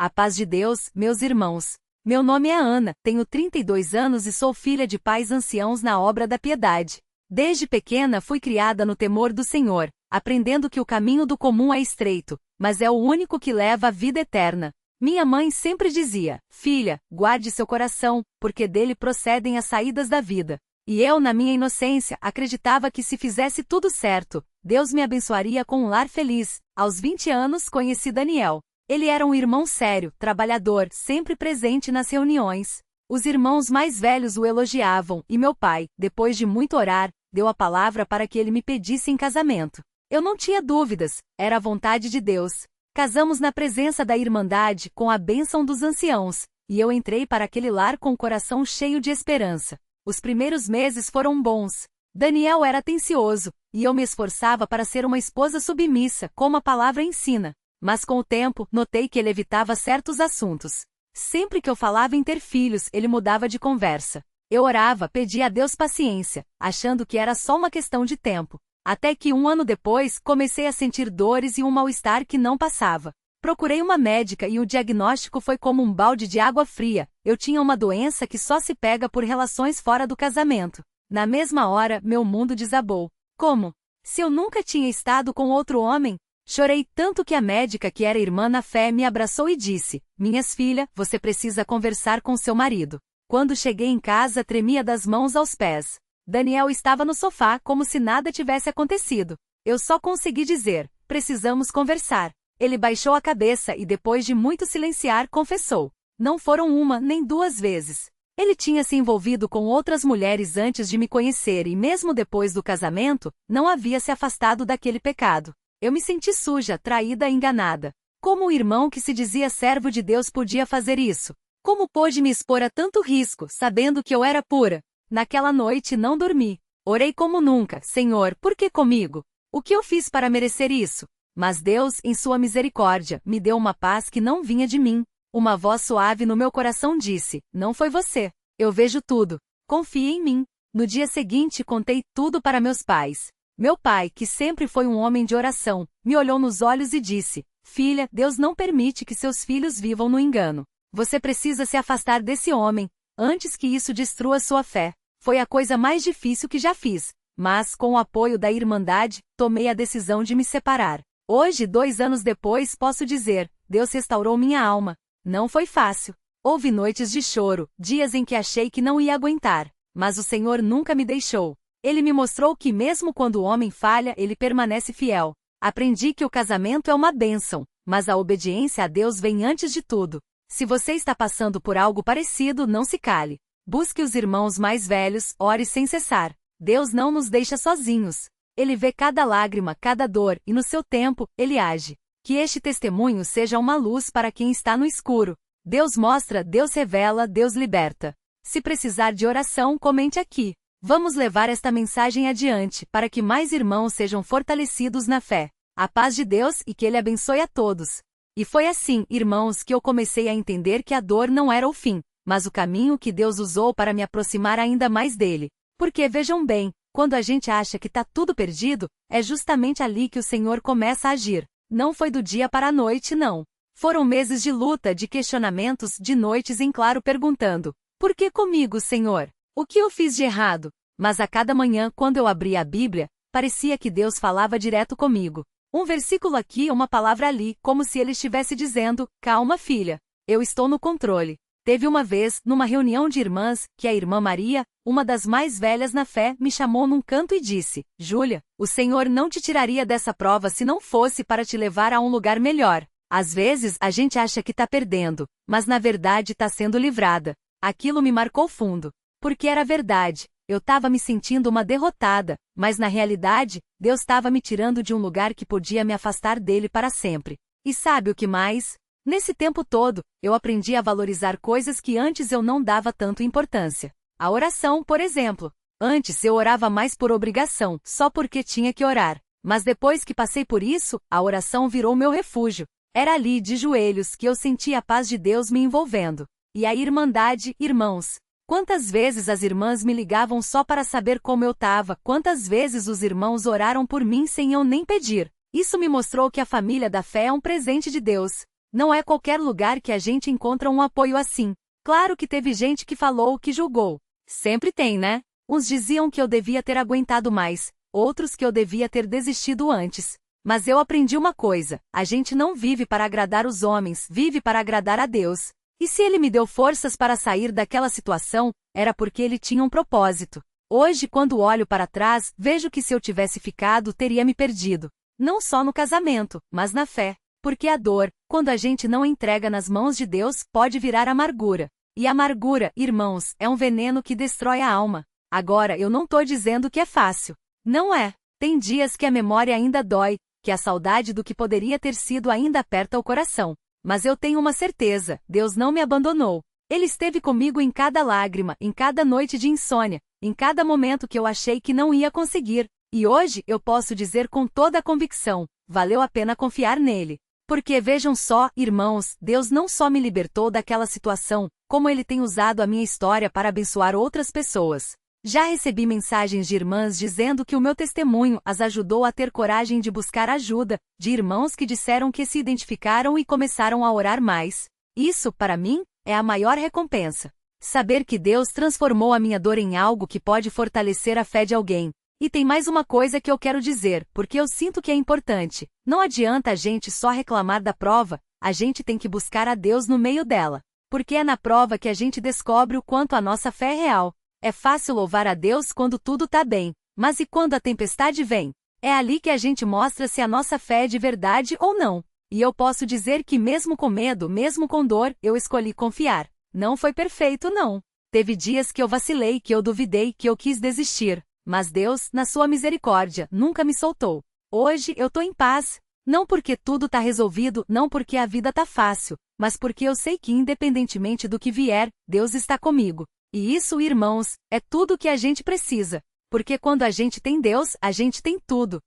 A paz de Deus, meus irmãos. Meu nome é Ana, tenho 32 anos e sou filha de pais anciãos na obra da piedade. Desde pequena fui criada no temor do Senhor, aprendendo que o caminho do comum é estreito, mas é o único que leva à vida eterna. Minha mãe sempre dizia: filha, guarde seu coração, porque dele procedem as saídas da vida. E eu, na minha inocência, acreditava que se fizesse tudo certo, Deus me abençoaria com um lar feliz. Aos 20 anos conheci Daniel. Ele era um irmão sério, trabalhador, sempre presente nas reuniões. Os irmãos mais velhos o elogiavam, e meu pai, depois de muito orar, deu a palavra para que ele me pedisse em casamento. Eu não tinha dúvidas, era a vontade de Deus. Casamos na presença da Irmandade, com a bênção dos anciãos, e eu entrei para aquele lar com o coração cheio de esperança. Os primeiros meses foram bons. Daniel era atencioso, e eu me esforçava para ser uma esposa submissa, como a palavra ensina. Mas com o tempo, notei que ele evitava certos assuntos. Sempre que eu falava em ter filhos, ele mudava de conversa. Eu orava, pedia a Deus paciência, achando que era só uma questão de tempo. Até que 1 ano depois, comecei a sentir dores e um mal-estar que não passava. Procurei uma médica e o diagnóstico foi como um balde de água fria. Eu tinha uma doença que só se pega por relações fora do casamento. Na mesma hora, meu mundo desabou. Como? Se eu nunca tinha estado com outro homem? Chorei tanto que a médica, que era irmã na fé, me abraçou e disse: minhas filhas, você precisa conversar com seu marido. Quando cheguei em casa, tremia das mãos aos pés. Daniel estava no sofá como se nada tivesse acontecido. Eu só consegui dizer: precisamos conversar. Ele baixou a cabeça e, depois de muito silenciar, confessou. Não foram 1 nem 2 vezes. Ele tinha se envolvido com outras mulheres antes de me conhecer e, mesmo depois do casamento, não havia se afastado daquele pecado. Eu me senti suja, traída e enganada. Como o irmão que se dizia servo de Deus podia fazer isso? Como pôde me expor a tanto risco, sabendo que eu era pura? Naquela noite não dormi. Orei como nunca: Senhor, por que comigo? O que eu fiz para merecer isso? Mas Deus, em sua misericórdia, me deu uma paz que não vinha de mim. Uma voz suave no meu coração disse: não foi você. Eu vejo tudo. Confie em mim. No dia seguinte contei tudo para meus pais. Meu pai, que sempre foi um homem de oração, me olhou nos olhos e disse: filha, Deus não permite que seus filhos vivam no engano. Você precisa se afastar desse homem, antes que isso destrua sua fé. Foi a coisa mais difícil que já fiz, mas, com o apoio da Irmandade, tomei a decisão de me separar. Hoje, 2 anos depois, posso dizer: Deus restaurou minha alma. Não foi fácil. Houve noites de choro, dias em que achei que não ia aguentar, mas o Senhor nunca me deixou. Ele me mostrou que mesmo quando o homem falha, ele permanece fiel. Aprendi que o casamento é uma bênção, mas a obediência a Deus vem antes de tudo. Se você está passando por algo parecido, não se cale. Busque os irmãos mais velhos, ore sem cessar. Deus não nos deixa sozinhos. Ele vê cada lágrima, cada dor, e no seu tempo, Ele age. Que este testemunho seja uma luz para quem está no escuro. Deus mostra, Deus revela, Deus liberta. Se precisar de oração, comente aqui. Vamos levar esta mensagem adiante, para que mais irmãos sejam fortalecidos na fé. A paz de Deus e que Ele abençoe a todos. E foi assim, irmãos, que eu comecei a entender que a dor não era o fim, mas o caminho que Deus usou para me aproximar ainda mais dele. Porque vejam bem, quando a gente acha que está tudo perdido, é justamente ali que o Senhor começa a agir. Não foi do dia para a noite, não. Foram meses de luta, de questionamentos, de noites em claro perguntando: por que comigo, Senhor? O que eu fiz de errado? Mas a cada manhã, quando eu abria a Bíblia, parecia que Deus falava direto comigo. Um versículo aqui, uma palavra ali, como se Ele estivesse dizendo: calma, filha, eu estou no controle. Teve uma vez, numa reunião de irmãs, que a irmã Maria, uma das mais velhas na fé, me chamou num canto e disse: Júlia, o Senhor não te tiraria dessa prova se não fosse para te levar a um lugar melhor. Às vezes, a gente acha que está perdendo, mas na verdade está sendo livrada. Aquilo me marcou fundo. Porque era verdade. Eu estava me sentindo uma derrotada, mas na realidade, Deus estava me tirando de um lugar que podia me afastar dele para sempre. E sabe o que mais? Nesse tempo todo, eu aprendi a valorizar coisas que antes eu não dava tanto importância. A oração, por exemplo. Antes eu orava mais por obrigação, só porque tinha que orar. Mas depois que passei por isso, a oração virou meu refúgio. Era ali, de joelhos, que eu sentia a paz de Deus me envolvendo. E a Irmandade, irmãos. Quantas vezes as irmãs me ligavam só para saber como eu estava, quantas vezes os irmãos oraram por mim sem eu nem pedir. Isso me mostrou que a família da fé é um presente de Deus. Não é qualquer lugar que a gente encontra um apoio assim. Claro que teve gente que falou, que julgou. Sempre tem, né? Uns diziam que eu devia ter aguentado mais, outros que eu devia ter desistido antes. Mas eu aprendi uma coisa: a gente não vive para agradar os homens, vive para agradar a Deus. E se Ele me deu forças para sair daquela situação, era porque Ele tinha um propósito. Hoje, quando olho para trás, vejo que se eu tivesse ficado, teria me perdido. Não só no casamento, mas na fé. Porque a dor, quando a gente não entrega nas mãos de Deus, pode virar amargura. E amargura, irmãos, é um veneno que destrói a alma. Agora, eu não tô dizendo que é fácil. Não é. Tem dias que a memória ainda dói, que a saudade do que poderia ter sido ainda aperta o coração. Mas eu tenho uma certeza: Deus não me abandonou. Ele esteve comigo em cada lágrima, em cada noite de insônia, em cada momento que eu achei que não ia conseguir. E hoje eu posso dizer com toda a convicção: valeu a pena confiar nele. Porque vejam só, irmãos, Deus não só me libertou daquela situação, como Ele tem usado a minha história para abençoar outras pessoas. Já recebi mensagens de irmãs dizendo que o meu testemunho as ajudou a ter coragem de buscar ajuda, de irmãos que disseram que se identificaram e começaram a orar mais. Isso, para mim, é a maior recompensa. Saber que Deus transformou a minha dor em algo que pode fortalecer a fé de alguém. E tem mais uma coisa que eu quero dizer, porque eu sinto que é importante. Não adianta a gente só reclamar da prova, a gente tem que buscar a Deus no meio dela. Porque é na prova que a gente descobre o quanto a nossa fé é real. É fácil louvar a Deus quando tudo tá bem, mas e quando a tempestade vem? É ali que a gente mostra se a nossa fé é de verdade ou não. E eu posso dizer que mesmo com medo, mesmo com dor, eu escolhi confiar. Não foi perfeito, não. Teve dias que eu vacilei, que eu duvidei, que eu quis desistir. Mas Deus, na sua misericórdia, nunca me soltou. Hoje eu tô em paz. Não porque tudo tá resolvido, não porque a vida tá fácil, mas porque eu sei que independentemente do que vier, Deus está comigo. E isso, irmãos, é tudo o que a gente precisa. Porque quando a gente tem Deus, a gente tem tudo.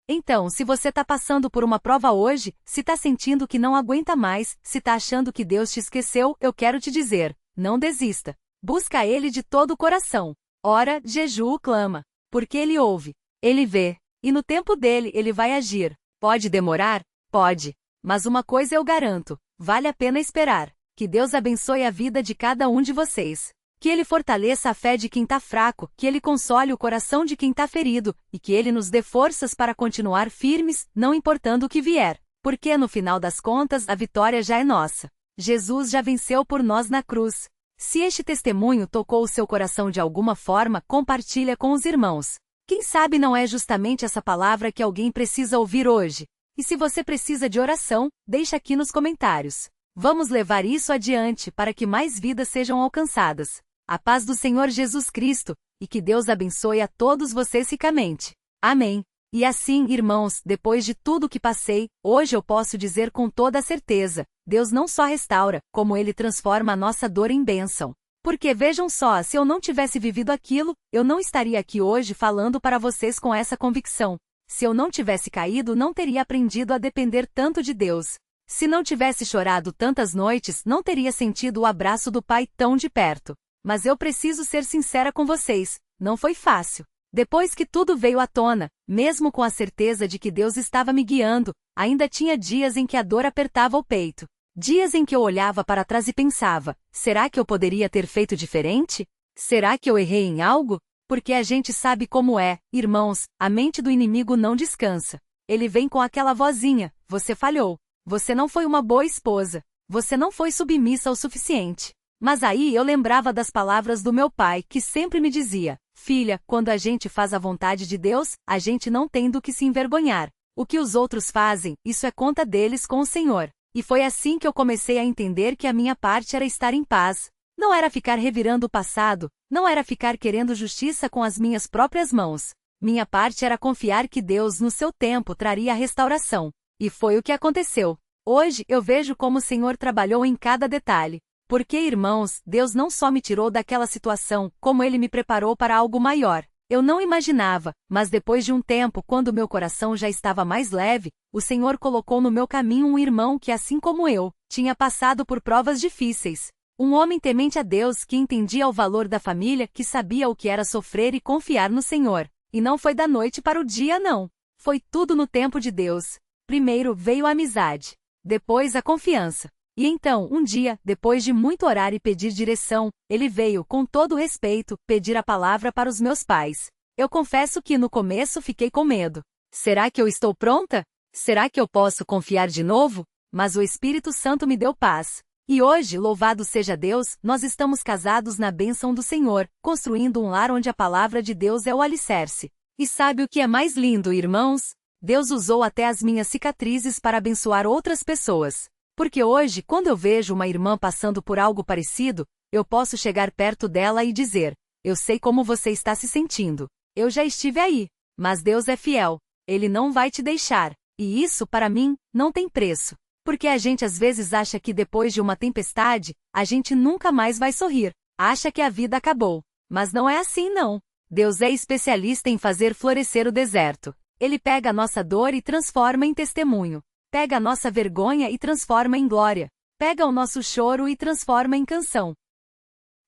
Então, se você está passando por uma prova hoje, se está sentindo que não aguenta mais, se está achando que Deus te esqueceu, eu quero te dizer: não desista. Busca Ele de todo o coração. Ora, jejua, clama. Porque Ele ouve. Ele vê. E no tempo dele, Ele vai agir. Pode demorar? Pode. Mas uma coisa eu garanto: vale a pena esperar. Que Deus abençoe a vida de cada um de vocês. Que Ele fortaleça a fé de quem está fraco, que Ele console o coração de quem está ferido, e que Ele nos dê forças para continuar firmes, não importando o que vier. Porque no final das contas, a vitória já é nossa. Jesus já venceu por nós na cruz. Se este testemunho tocou o seu coração de alguma forma, compartilha com os irmãos. Quem sabe não é justamente essa palavra que alguém precisa ouvir hoje? E se você precisa de oração, deixa aqui nos comentários. Vamos levar isso adiante para que mais vidas sejam alcançadas. A paz do Senhor Jesus Cristo, e que Deus abençoe a todos vocês ricamente. Amém. E assim, irmãos, depois de tudo que passei, hoje eu posso dizer com toda a certeza: Deus não só restaura, como Ele transforma a nossa dor em bênção. Porque vejam só, se eu não tivesse vivido aquilo, eu não estaria aqui hoje falando para vocês com essa convicção. Se eu não tivesse caído, não teria aprendido a depender tanto de Deus. Se não tivesse chorado tantas noites, não teria sentido o abraço do Pai tão de perto. Mas eu preciso ser sincera com vocês, não foi fácil. Depois que tudo veio à tona, mesmo com a certeza de que Deus estava me guiando, ainda tinha dias em que a dor apertava o peito. Dias em que eu olhava para trás e pensava: será que eu poderia ter feito diferente? Será que eu errei em algo? Porque a gente sabe como é, irmãos, a mente do inimigo não descansa. Ele vem com aquela vozinha: você falhou. Você não foi uma boa esposa. Você não foi submissa o suficiente. Mas aí eu lembrava das palavras do meu pai, que sempre me dizia: filha, quando a gente faz a vontade de Deus, a gente não tem do que se envergonhar. O que os outros fazem, isso é conta deles com o Senhor. E foi assim que eu comecei a entender que a minha parte era estar em paz. Não era ficar revirando o passado, não era ficar querendo justiça com as minhas próprias mãos. Minha parte era confiar que Deus, no seu tempo, traria a restauração. E foi o que aconteceu. Hoje eu vejo como o Senhor trabalhou em cada detalhe. Porque, irmãos, Deus não só me tirou daquela situação, como Ele me preparou para algo maior. Eu não imaginava, mas depois de um tempo, quando meu coração já estava mais leve, o Senhor colocou no meu caminho um irmão que, assim como eu, tinha passado por provas difíceis. Um homem temente a Deus que entendia o valor da família, que sabia o que era sofrer e confiar no Senhor. E não foi da noite para o dia, não. Foi tudo no tempo de Deus. Primeiro veio a amizade. depois a confiança. E então, um dia, depois de muito orar e pedir direção, ele veio, com todo respeito, pedir a palavra para os meus pais. Eu confesso que no começo fiquei com medo. Será que eu estou pronta? Será que eu posso confiar de novo? Mas o Espírito Santo me deu paz. E hoje, louvado seja Deus, nós estamos casados na bênção do Senhor, construindo um lar onde a palavra de Deus é o alicerce. E sabe o que é mais lindo, irmãos? Deus usou até as minhas cicatrizes para abençoar outras pessoas. Porque hoje, quando eu vejo uma irmã passando por algo parecido, eu posso chegar perto dela e dizer: eu sei como você está se sentindo. Eu já estive aí. Mas Deus é fiel. Ele não vai te deixar. E isso, para mim, não tem preço. Porque a gente às vezes acha que depois de uma tempestade, a gente nunca mais vai sorrir. Acha que a vida acabou. Mas não é assim não. Deus é especialista em fazer florescer o deserto. Ele pega a nossa dor e transforma em testemunho. Pega a nossa vergonha e transforma em glória. Pega o nosso choro e transforma em canção.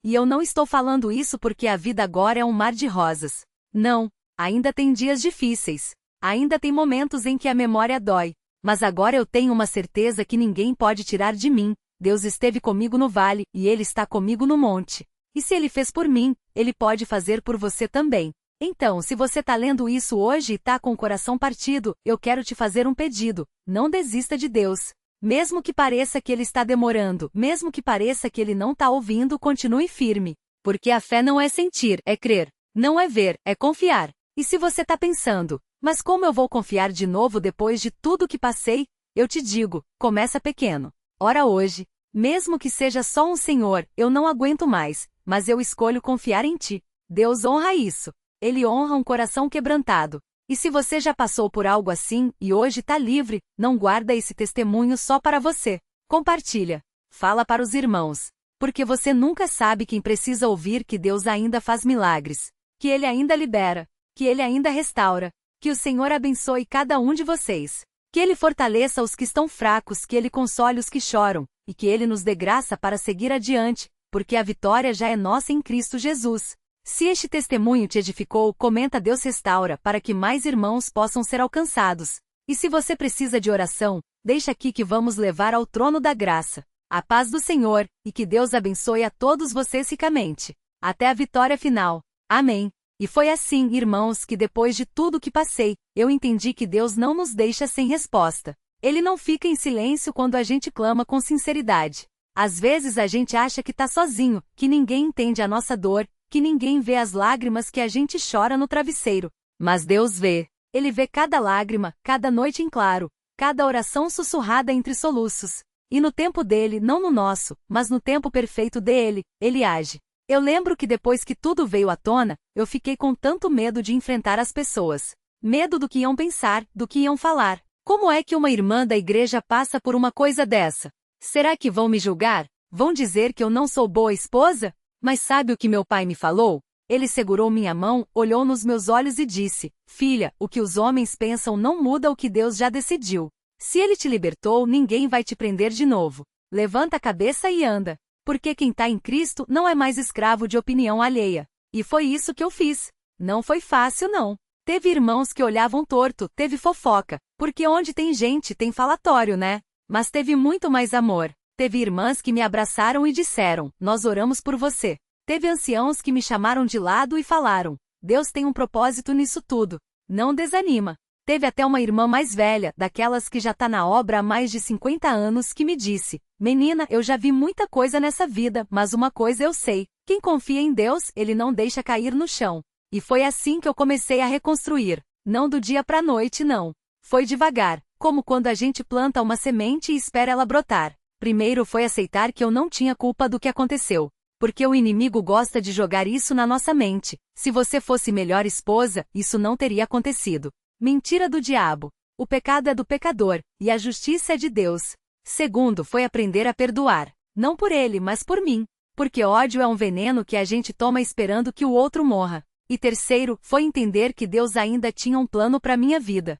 E eu não estou falando isso porque a vida agora é um mar de rosas. Não, ainda tem dias difíceis. Ainda tem momentos em que a memória dói. Mas agora eu tenho uma certeza que ninguém pode tirar de mim. Deus esteve comigo no vale, e Ele está comigo no monte. E se Ele fez por mim, Ele pode fazer por você também. Então, se você está lendo isso hoje e está com o coração partido, eu quero te fazer um pedido. Não desista de Deus. Mesmo que pareça que Ele está demorando, mesmo que pareça que Ele não está ouvindo, continue firme. Porque a fé não é sentir, é crer. Não é ver, é confiar. E se você está pensando: mas como eu vou confiar de novo depois de tudo que passei? Eu te digo, começa pequeno. Ora hoje, mesmo que seja só um Senhor, eu não aguento mais, mas eu escolho confiar em Ti. Deus honra isso. Ele honra um coração quebrantado. E se você já passou por algo assim, e hoje está livre, não guarda esse testemunho só para você. Compartilha. Fala para os irmãos. Porque você nunca sabe quem precisa ouvir que Deus ainda faz milagres. Que Ele ainda libera. Que Ele ainda restaura. Que o Senhor abençoe cada um de vocês. Que Ele fortaleça os que estão fracos, que Ele console os que choram, e que Ele nos dê graça para seguir adiante, porque a vitória já é nossa em Cristo Jesus. Se este testemunho te edificou, comenta Deus restaura para que mais irmãos possam ser alcançados. E se você precisa de oração, deixa aqui que vamos levar ao trono da graça. A paz do Senhor, e que Deus abençoe a todos vocês ricamente. Até a vitória final. Amém. E foi assim, irmãos, que depois de tudo que passei, eu entendi que Deus não nos deixa sem resposta. Ele não fica em silêncio quando a gente clama com sinceridade. Às vezes a gente acha que está sozinho, que ninguém entende a nossa dor, que ninguém vê as lágrimas que a gente chora no travesseiro. Mas Deus vê. Ele vê cada lágrima, cada noite em claro, cada oração sussurrada entre soluços. E no tempo dele, não no nosso, mas no tempo perfeito dele, ele age. Eu lembro que depois que tudo veio à tona, eu fiquei com tanto medo de enfrentar as pessoas. Medo do que iam pensar, do que iam falar. Como é que uma irmã da igreja passa por uma coisa dessa? Será que vão me julgar? Vão dizer que eu não sou boa esposa? Mas sabe o que meu pai me falou? Ele segurou minha mão, olhou nos meus olhos e disse: filha, o que os homens pensam não muda o que Deus já decidiu. Se Ele te libertou, ninguém vai te prender de novo. Levanta a cabeça e anda. Porque quem está em Cristo não é mais escravo de opinião alheia. E foi isso que eu fiz. Não foi fácil não. Teve irmãos que olhavam torto, teve fofoca, porque onde tem gente tem falatório, né? Mas teve muito mais amor. Teve irmãs que me abraçaram e disseram: nós oramos por você. Teve anciãos que me chamaram de lado e falaram: Deus tem um propósito nisso tudo. Não desanima. Teve até uma irmã mais velha, daquelas que já está na obra há mais de 50 anos, que me disse: menina, eu já vi muita coisa nessa vida, mas uma coisa eu sei. Quem confia em Deus, Ele não deixa cair no chão. E foi assim que eu comecei a reconstruir. Não do dia para a noite, não. Foi devagar, como quando a gente planta uma semente e espera ela brotar. Primeiro foi aceitar que eu não tinha culpa do que aconteceu. Porque o inimigo gosta de jogar isso na nossa mente. Se você fosse melhor esposa, isso não teria acontecido. Mentira do diabo. O pecado é do pecador, e a justiça é de Deus. Segundo foi aprender a perdoar. Não por ele, mas por mim. Porque ódio é um veneno que a gente toma esperando que o outro morra. E terceiro, foi entender que Deus ainda tinha um plano para minha vida.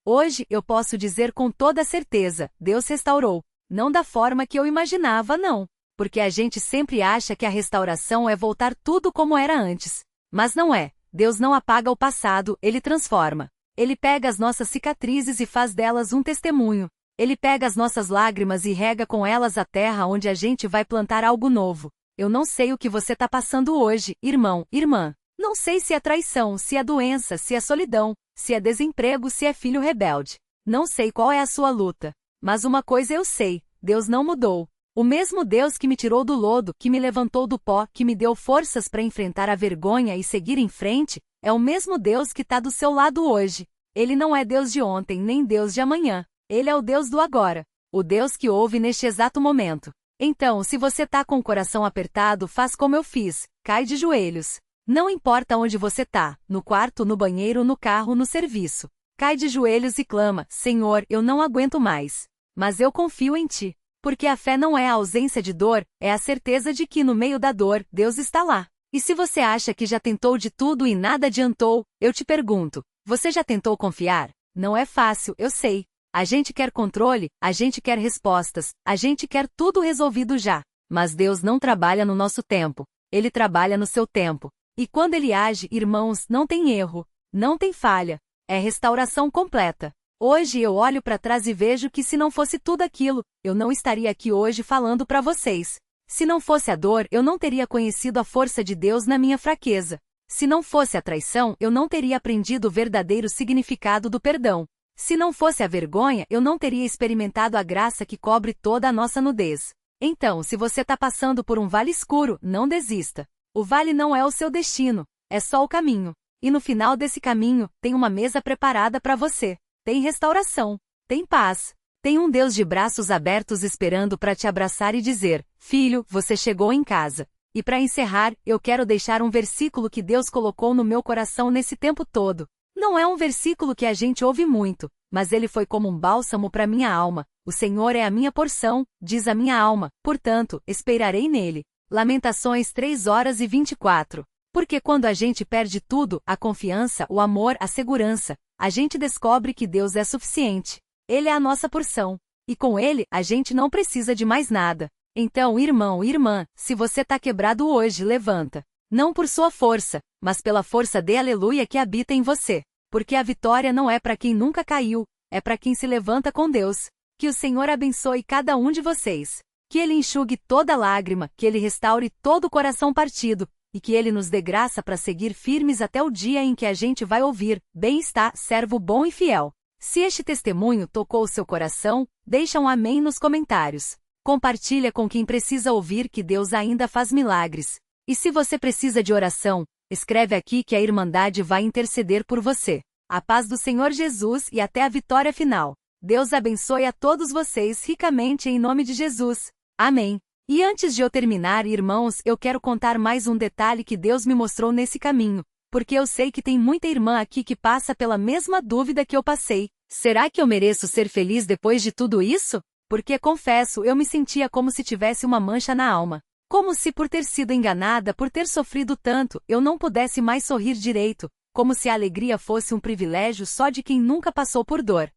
Hoje, eu posso dizer com toda certeza, Deus restaurou. Não da forma que eu imaginava, não. Porque a gente sempre acha que a restauração é voltar tudo como era antes. Mas não é. Deus não apaga o passado, Ele transforma. Ele pega as nossas cicatrizes e faz delas um testemunho. Ele pega as nossas lágrimas e rega com elas a terra onde a gente vai plantar algo novo. Eu não sei o que você está passando hoje, irmão, irmã. Não sei se é traição, se é doença, se é solidão, se é desemprego, se é filho rebelde. Não sei qual é a sua luta. Mas uma coisa eu sei, Deus não mudou. O mesmo Deus que me tirou do lodo, que me levantou do pó, que me deu forças para enfrentar a vergonha e seguir em frente, é o mesmo Deus que está do seu lado hoje. Ele não é Deus de ontem, nem Deus de amanhã. Ele é o Deus do agora. O Deus que ouve neste exato momento. Então, se você tá com o coração apertado, faz como eu fiz. Cai de joelhos. Não importa onde você tá, no quarto, no banheiro, no carro, no serviço. Cai de joelhos e clama: Senhor, eu não aguento mais. Mas eu confio em Ti. Porque a fé não é a ausência de dor, é a certeza de que no meio da dor, Deus está lá. E se você acha que já tentou de tudo e nada adiantou, eu te pergunto, você já tentou confiar? Não é fácil, eu sei. A gente quer controle, a gente quer respostas, a gente quer tudo resolvido já. Mas Deus não trabalha no nosso tempo. Ele trabalha no seu tempo. E quando Ele age, irmãos, não tem erro, não tem falha. É restauração completa. Hoje eu olho para trás e vejo que se não fosse tudo aquilo, eu não estaria aqui hoje falando para vocês. Se não fosse a dor, eu não teria conhecido a força de Deus na minha fraqueza. Se não fosse a traição, eu não teria aprendido o verdadeiro significado do perdão. Se não fosse a vergonha, eu não teria experimentado a graça que cobre toda a nossa nudez. Então, se você está passando por um vale escuro, não desista. O vale não é o seu destino, é só o caminho. E no final desse caminho, tem uma mesa preparada para você. Tem restauração, tem paz. Tem um Deus de braços abertos esperando para te abraçar e dizer: Filho, você chegou em casa. E para encerrar, eu quero deixar um versículo que Deus colocou no meu coração nesse tempo todo. Não é um versículo que a gente ouve muito, mas ele foi como um bálsamo para minha alma. O Senhor é a minha porção, diz a minha alma, portanto, esperarei nele. Lamentações 3:24. Porque quando a gente perde tudo, a confiança, o amor, a segurança, a gente descobre que Deus é suficiente. Ele é a nossa porção. E com Ele, a gente não precisa de mais nada. Então, irmão e irmã, se você está quebrado hoje, levanta. Não por sua força, mas pela força de Aleluia que habita em você. Porque a vitória não é para quem nunca caiu, é para quem se levanta com Deus. Que o Senhor abençoe cada um de vocês. Que Ele enxugue toda lágrima, que Ele restaure todo o coração partido, e que Ele nos dê graça para seguir firmes até o dia em que a gente vai ouvir: Bem está, servo bom e fiel. Se este testemunho tocou o seu coração, deixa um amém nos comentários. Compartilha com quem precisa ouvir que Deus ainda faz milagres. E se você precisa de oração, escreve aqui que a Irmandade vai interceder por você. A paz do Senhor Jesus e até a vitória final. Deus abençoe a todos vocês ricamente em nome de Jesus. Amém. E antes de eu terminar, irmãos, eu quero contar mais um detalhe que Deus me mostrou nesse caminho, porque eu sei que tem muita irmã aqui que passa pela mesma dúvida que eu passei. Será que eu mereço ser feliz depois de tudo isso? Porque, confesso, eu me sentia como se tivesse uma mancha na alma. Como se por ter sido enganada, por ter sofrido tanto, eu não pudesse mais sorrir direito, como se a alegria fosse um privilégio só de quem nunca passou por dor.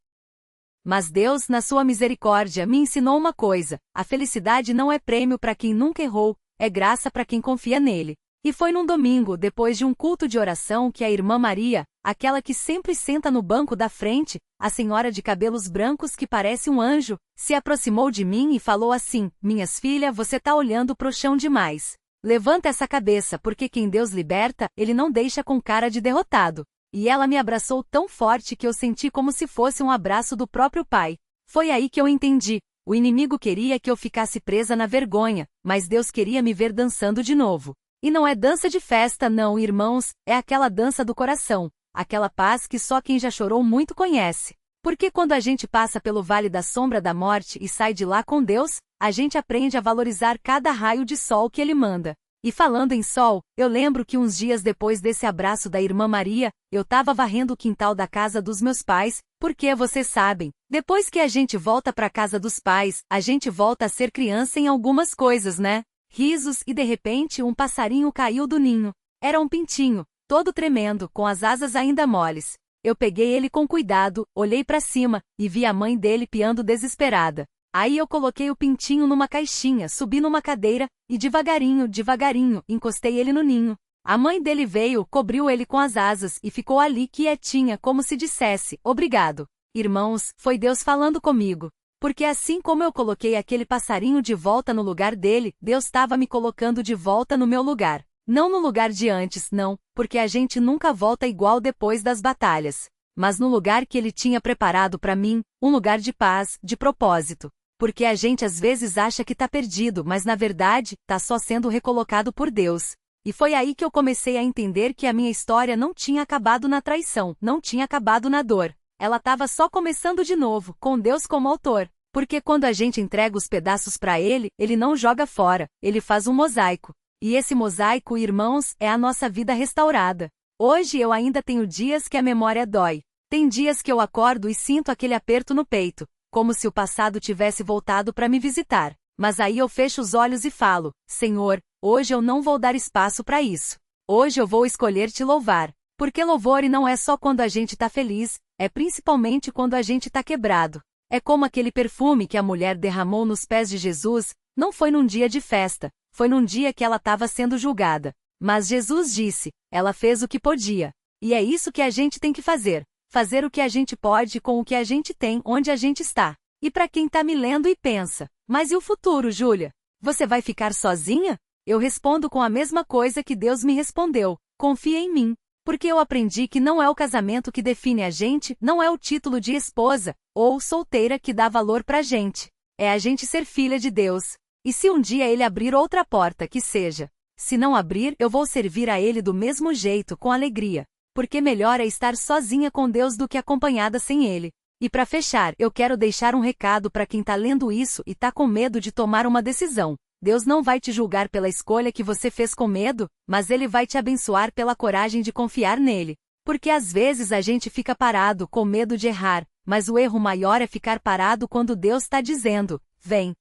Mas Deus, na sua misericórdia, me ensinou uma coisa: a felicidade não é prêmio para quem nunca errou, é graça para quem confia nele. E foi num domingo, depois de um culto de oração, que a irmã Maria, aquela que sempre senta no banco da frente, a senhora de cabelos brancos que parece um anjo, se aproximou de mim e falou assim: Minhas filhas, você tá olhando pro chão demais. Levanta essa cabeça, porque quem Deus liberta, Ele não deixa com cara de derrotado. E ela me abraçou tão forte que eu senti como se fosse um abraço do próprio Pai. Foi aí que eu entendi. O inimigo queria que eu ficasse presa na vergonha, mas Deus queria me ver dançando de novo. E não é dança de festa não, irmãos, é aquela dança do coração, aquela paz que só quem já chorou muito conhece. Porque quando a gente passa pelo vale da sombra da morte e sai de lá com Deus, a gente aprende a valorizar cada raio de sol que Ele manda. E falando em sol, eu lembro que uns dias depois desse abraço da irmã Maria, eu estava varrendo o quintal da casa dos meus pais, porque vocês sabem, depois que a gente volta para a casa dos pais, a gente volta a ser criança em algumas coisas, né? Risos e de repente um passarinho caiu do ninho. Era um pintinho, todo tremendo, com as asas ainda moles. Eu peguei ele com cuidado, olhei para cima, e vi a mãe dele piando desesperada. Aí eu coloquei o pintinho numa caixinha, subi numa cadeira, e devagarinho, encostei ele no ninho. A mãe dele veio, cobriu ele com as asas, e ficou ali quietinha, como se dissesse: Obrigado. Irmãos, foi Deus falando comigo. Porque assim como eu coloquei aquele passarinho de volta no lugar dele, Deus estava me colocando de volta no meu lugar. Não no lugar de antes, não, porque a gente nunca volta igual depois das batalhas. Mas no lugar que ele tinha preparado para mim, um lugar de paz, de propósito. Porque a gente às vezes acha que tá perdido, mas na verdade, tá só sendo recolocado por Deus. E foi aí que eu comecei a entender que a minha história não tinha acabado na traição, não tinha acabado na dor. Ela estava só começando de novo, com Deus como autor. Porque quando a gente entrega os pedaços para ele, ele não joga fora, ele faz um mosaico. E esse mosaico, irmãos, é a nossa vida restaurada. Hoje eu ainda tenho dias que a memória dói. Tem dias que eu acordo e sinto aquele aperto no peito, como se o passado tivesse voltado para me visitar. Mas aí eu fecho os olhos e falo: Senhor, hoje eu não vou dar espaço para isso. Hoje eu vou escolher te louvar. Porque louvor não é só quando a gente tá feliz, é principalmente quando a gente tá quebrado. É como aquele perfume que a mulher derramou nos pés de Jesus, não foi num dia de festa, foi num dia que ela estava sendo julgada. Mas Jesus disse, ela fez o que podia. E é isso que a gente tem que fazer. Fazer o que a gente pode com o que a gente tem onde a gente está. E para quem tá me lendo e pensa, mas e o futuro, Júlia? Você vai ficar sozinha? Eu respondo com a mesma coisa que Deus me respondeu: confia em mim. Porque eu aprendi que não é o casamento que define a gente, não é o título de esposa ou solteira que dá valor pra gente. É a gente ser filha de Deus. E se um dia ele abrir outra porta, que seja. Se não abrir, eu vou servir a ele do mesmo jeito, com alegria. Porque melhor é estar sozinha com Deus do que acompanhada sem ele. E para fechar, eu quero deixar um recado para quem tá lendo isso e tá com medo de tomar uma decisão. Deus não vai te julgar pela escolha que você fez com medo, mas ele vai te abençoar pela coragem de confiar nele. Porque às vezes a gente fica parado com medo de errar, mas o erro maior é ficar parado quando Deus está dizendo: vem.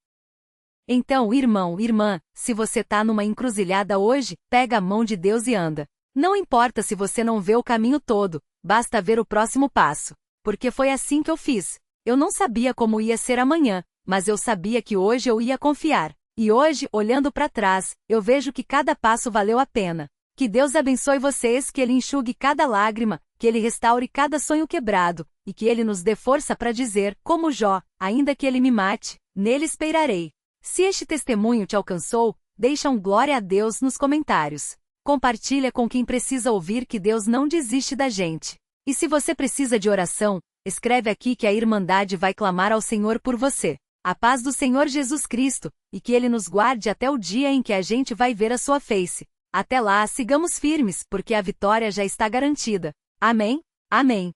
Então, irmão, irmã, se você tá numa encruzilhada hoje, pega a mão de Deus e anda. Não importa se você não vê o caminho todo, basta ver o próximo passo. Porque foi assim que eu fiz. Eu não sabia como ia ser amanhã, mas eu sabia que hoje eu ia confiar. E hoje, olhando para trás, eu vejo que cada passo valeu a pena. Que Deus abençoe vocês, que Ele enxugue cada lágrima, que Ele restaure cada sonho quebrado, e que Ele nos dê força para dizer, como Jó, ainda que Ele me mate, nele esperarei. Se este testemunho te alcançou, deixa um glória a Deus nos comentários. Compartilha com quem precisa ouvir que Deus não desiste da gente. E se você precisa de oração, escreve aqui que a Irmandade vai clamar ao Senhor por você. A paz do Senhor Jesus Cristo, e que Ele nos guarde até o dia em que a gente vai ver a sua face. Até lá, sigamos firmes, porque a vitória já está garantida. Amém? Amém.